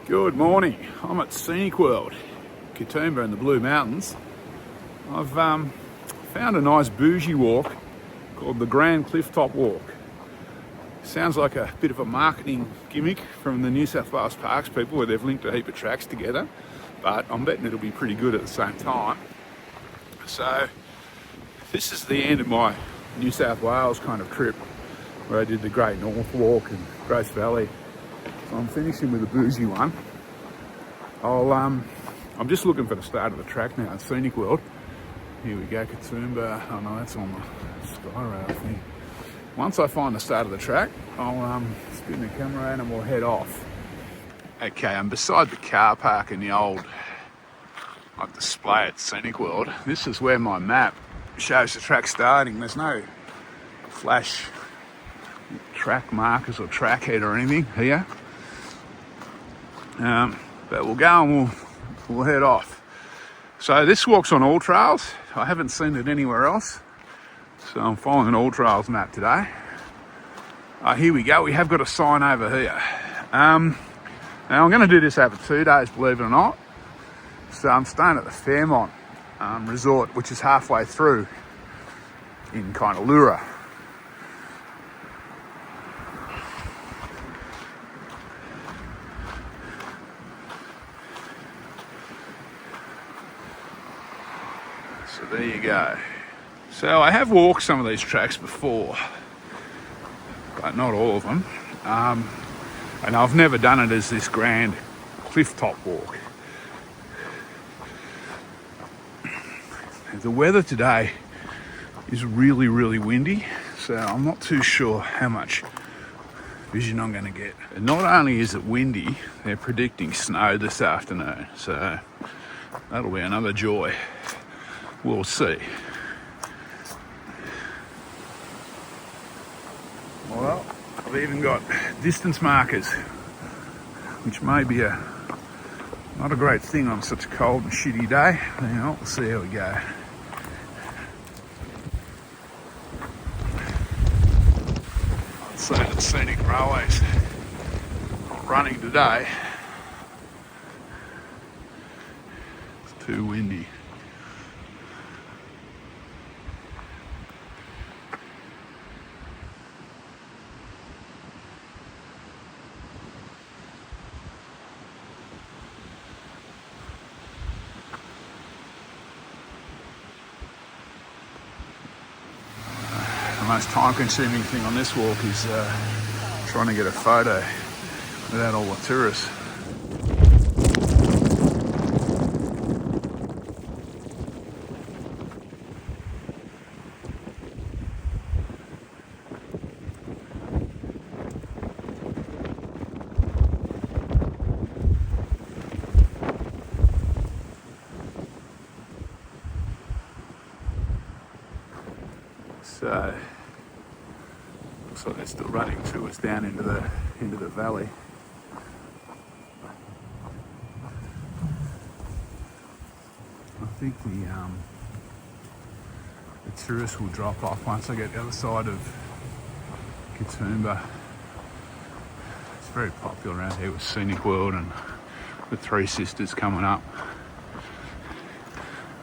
Good morning. I'm at Scenic World, Katoomba in the Blue Mountains. I've found a nice bougie walk called the Grand Cliff Top Walk. Sounds like a bit of a marketing gimmick from the New South Wales Parks people where they've linked a heap of tracks together, but I'm betting it'll be pretty good at the same time. So this is the end of my New South Wales kind of trip where I did the Great North Walk and Grace Valley. So I'm finishing with a bougie one. I'm just looking for the start of the track now at Scenic World. Here we go, Katoomba. Oh no, that's on the Sky Rail thing. Once I find the start of the track, I'll spin the camera out and we'll head off. Okay, I'm beside the car park in the old display at Scenic World. This is where my map shows the track starting. There's no flash track markers or track head or anything here. But we'll go and we'll head off. So this walk's on AllTrails. I haven't seen it anywhere else. So I'm following an AllTrails map today. Here we go. We have got a sign over here. Now I'm going to do this over 2 days, believe it or not. So I'm staying at the Fairmont resort, which is halfway through in kind of Lura. So there you go. So I have walked some of these tracks before, but not all of them. And I've never done it as this grand cliff top walk. The weather today is really, really windy, so I'm not too sure how much vision I'm going to get. And not only is it windy, they're predicting snow this afternoon, so that'll be another joy. We'll see. Well, I've even got distance markers, which may be not a great thing on such a cold and shitty day. Now, we'll see how we go. I'd say that Scenic Railway's not running today. It's too windy. The most time-consuming thing on this walk is trying to get a photo without all the tourists. So looks like they're still running to us down into the valley. I think the tourists will drop off once I get the other side of Katoomba. It's very popular around here with Scenic World and the Three Sisters coming up.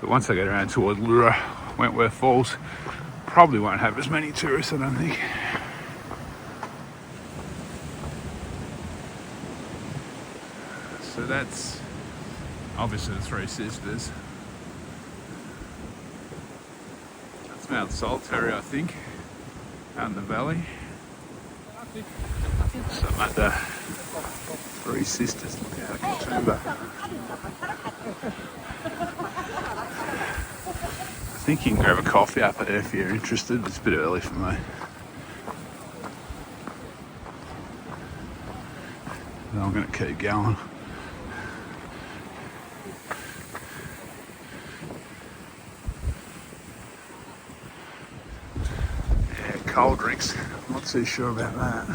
But once I get around toward Lura, Wentworth Falls, probably won't have as many tourists, I don't think. So that's obviously the Three Sisters. That's Mount Solitary, I think, out in the valley. So I'm at the Three Sisters. Look out at Katoomba. I think you can grab a coffee up there if you're interested. It's a bit early for me. And I'm going to keep going. Yeah, cold drinks. I'm not too sure about that.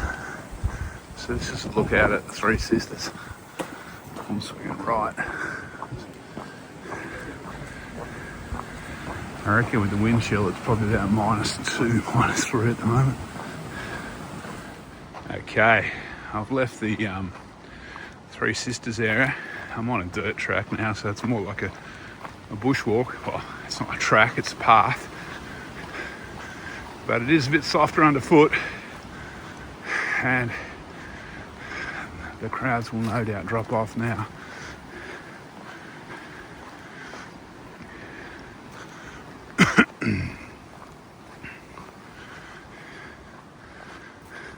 So this is a look out at the Three Sisters. I'm swinging right. I reckon with the wind chill it's probably about -2, -3 at the moment. Okay, I've left the Three Sisters area. I'm on a dirt track now, so it's more like a bushwalk. Well, it's not a track, it's a path. But it is a bit softer underfoot, and the crowds will no doubt drop off now.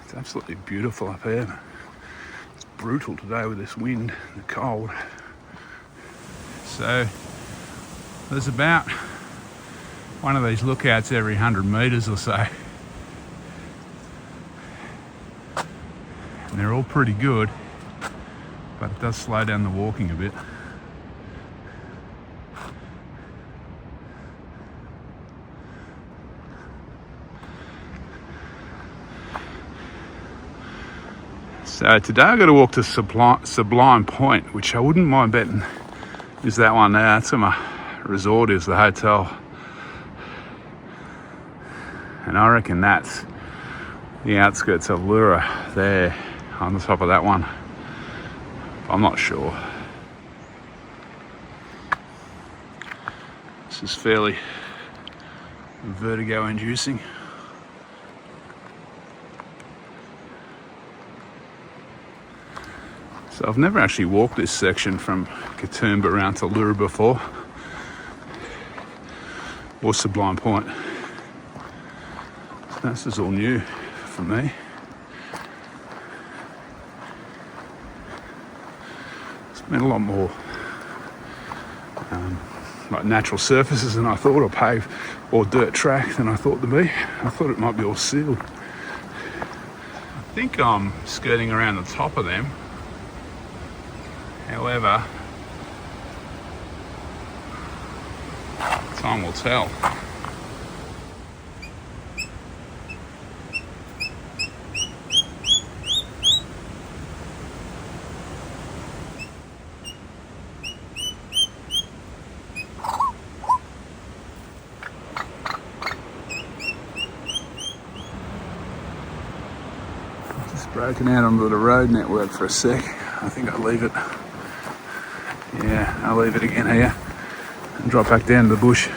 It's absolutely beautiful up here. It's brutal today with this wind and the cold. So there's about one of these lookouts every 100 metres or so. And they're all pretty good, but it does slow down the walking a bit. So today I've got to walk to Sublime Point, which I wouldn't mind betting is that one there. That's where my resort is, the hotel. And I reckon that's the outskirts of Lura there on the top of that one. I'm not sure. This is fairly vertigo inducing. So I've never actually walked this section from Katoomba around to Lura before, or Sublime Point. So this is all new for me. It's been a lot more like natural surfaces than I thought, or paved or dirt track than I thought to be. I thought it might be all sealed. I think I'm skirting around the top of them. However, time will tell. Just broken out onto the road network for a sec. I think I'll leave it. Yeah, I'll leave it again here and drop back down to the bush.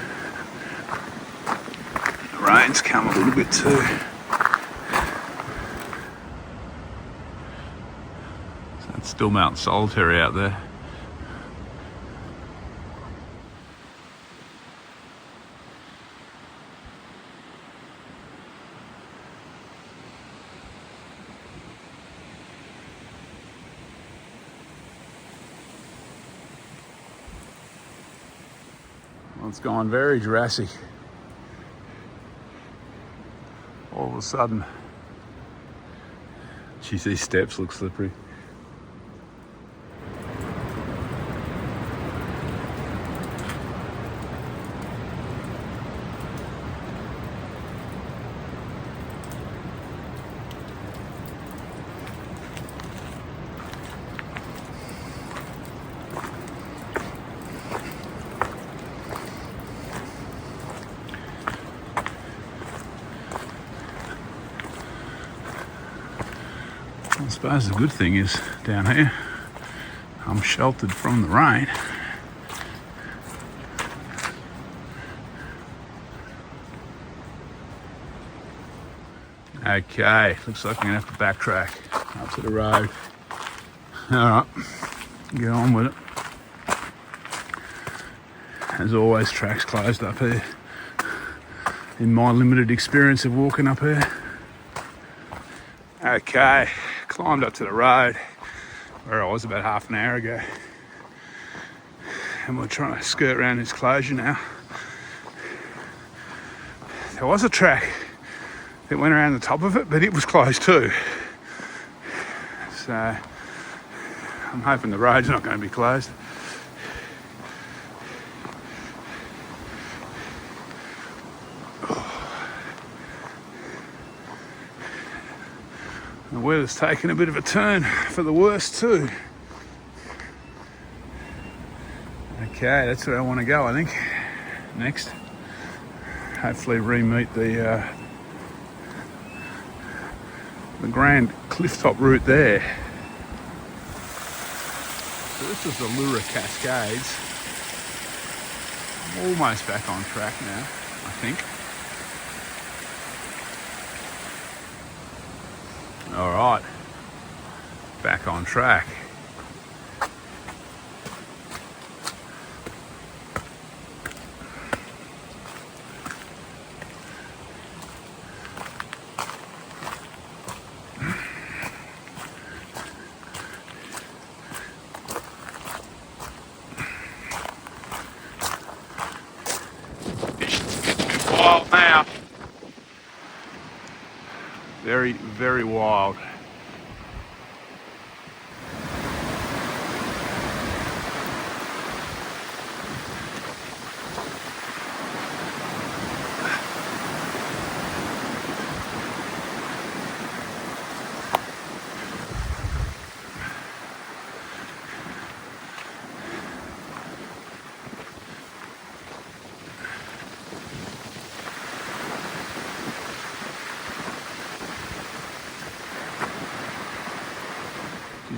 The rain's come a little bit too. So it's still Mount Solitary out there. It's gone very Jurassic. All of a sudden. Geez, these steps look slippery. I suppose the good thing is down here, I'm sheltered from the rain. Okay, looks like I'm gonna have to backtrack up to the road. Alright, get on with it. As always, track's closed up here. In my limited experience of walking up here. Okay, climbed up to the road where I was about half an hour ago. And we're trying to skirt around this closure now. There was a track that went around the top of it, but it was closed too. So I'm hoping the road's not going to be closed. The weather's taken a bit of a turn for the worse too. Okay, that's where I want to go, I think. Next. Hopefully re-meet the grand clifftop route there. So this is the Lura Cascades. I'm almost back on track now, I think. All right, back on track. Wild now. Very, very wild.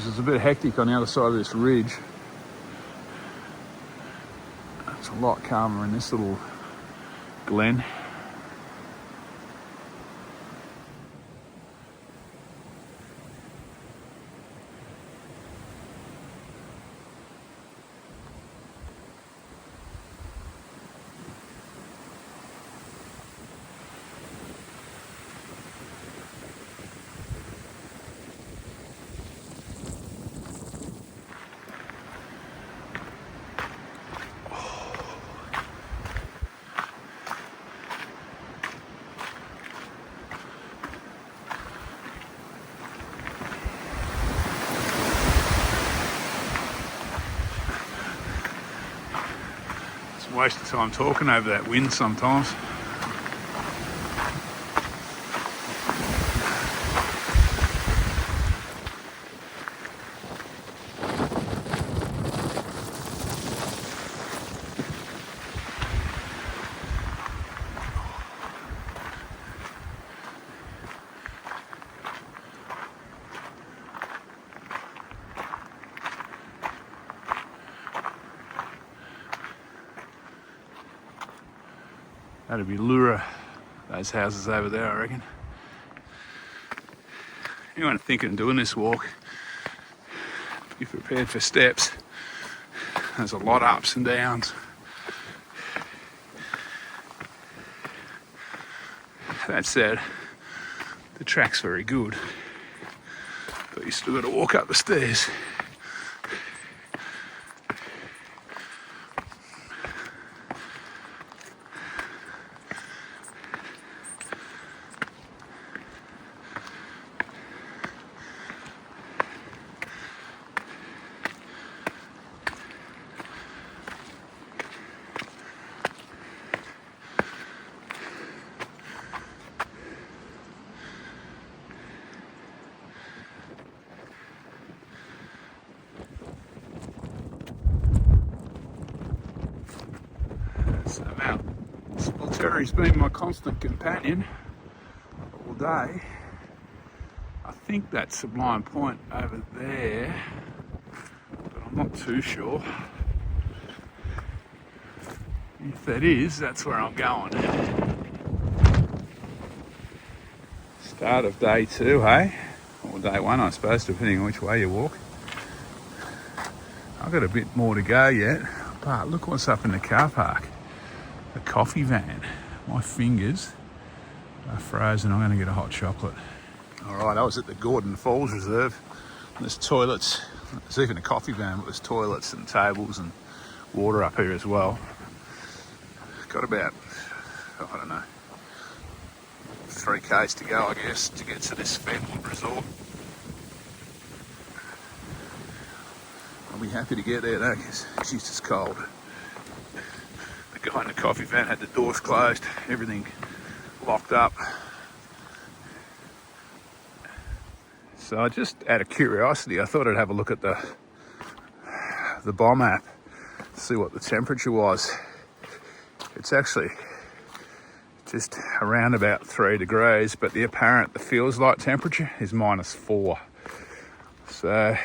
It's a bit hectic on the other side of this ridge. It's a lot calmer in this little glen. Waste of time talking over that wind sometimes. That'd be Lura, those houses over there, I reckon. Anyone thinking of doing this walk, be prepared for steps. There's a lot of ups and downs. That said, the track's very good, but you still got to walk up the stairs. Terry's been my constant companion all day. I think that's Sublime Point over there, but I'm not too sure. If that is, that's where I'm going. Start of day 2, hey? Or day 1, I suppose, depending on which way you walk. I've got a bit more to go yet, but look what's up in the car park. A coffee van. My fingers are frozen. I'm going to get a hot chocolate. All right, I was at the Gordon Falls Reserve. There's toilets. There's even a coffee van, but there's toilets and tables and water up here as well. Got about, I don't know, 3 k's to go, I guess, to get to this Fairmont resort. I'll be happy to get there though, because it's just as cold. The guy in the coffee van had the doors closed, everything locked up. So I just, out of curiosity, I thought I'd have a look at the bomb app, see what the temperature was. It's actually just around about 3 degrees, but the feels like temperature is -4. So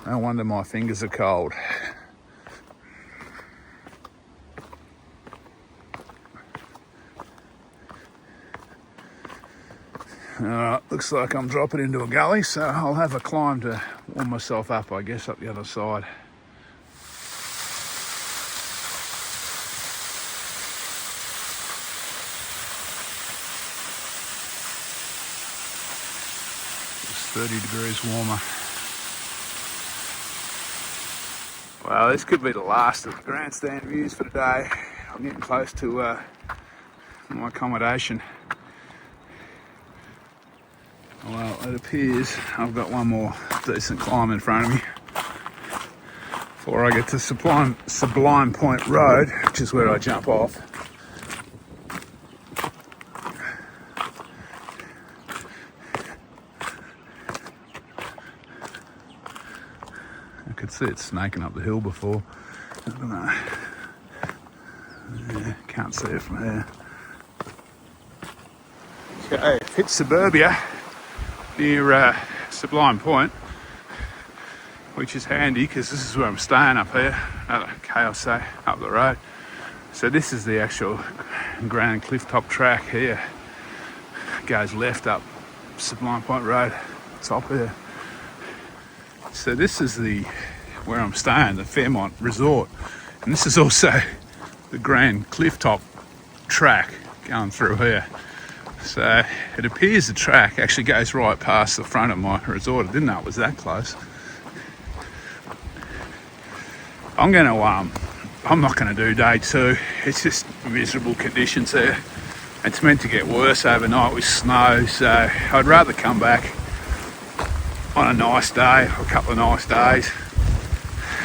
No wonder my fingers are cold. Alright, looks like I'm dropping into a gully, so I'll have a climb to warm myself up, I guess, up the other side. It's 30 degrees warmer. Well, this could be the last of the grandstand views for today. I'm getting close to my accommodation. Well, it appears I've got one more decent climb in front of me before I get to Sublime Point Road, which is where I jump off. I could see it snaking up the hill before. I don't know. Yeah, can't see it from here. Okay, hit suburbia near Sublime Point, which is handy because this is where I'm staying up here. I'll say up the road. So this is the actual grand clifftop track here. It goes left up Sublime Point Road, top here. So this is where I'm staying, the Fairmont Resort, and this is also the grand clifftop track going through here. So it appears the track actually goes right past the front of my resort. I didn't know it was that close. I'm not gonna do day 2. It's just miserable conditions here. It's meant to get worse overnight with snow, so I'd rather come back on a nice day, or a couple of nice days.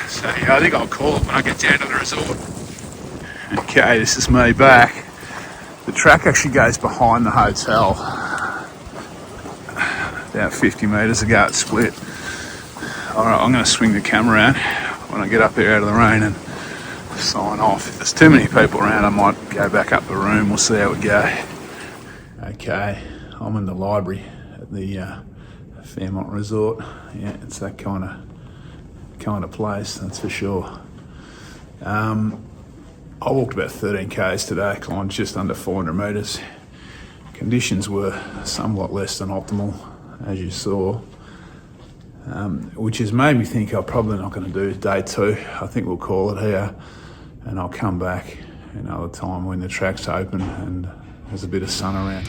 So yeah, I think I'll call it when I get down to the resort. Okay, this is me back. The track actually goes behind the hotel. About 50 metres ago it split. Alright, I'm going to swing the camera around when I get up here out of the rain and sign off. If there's too many people around, I might go back up the room. We'll see how we go. Okay, I'm in the library at the Fairmont Resort. Yeah, it's that kind of place, that's for sure. I walked about 13 k's today, climbed just under 400 metres. Conditions were somewhat less than optimal, as you saw, which has made me think I'm probably not going to do day 2. I think we'll call it here, and I'll come back another time when the track's open and there's a bit of sun around.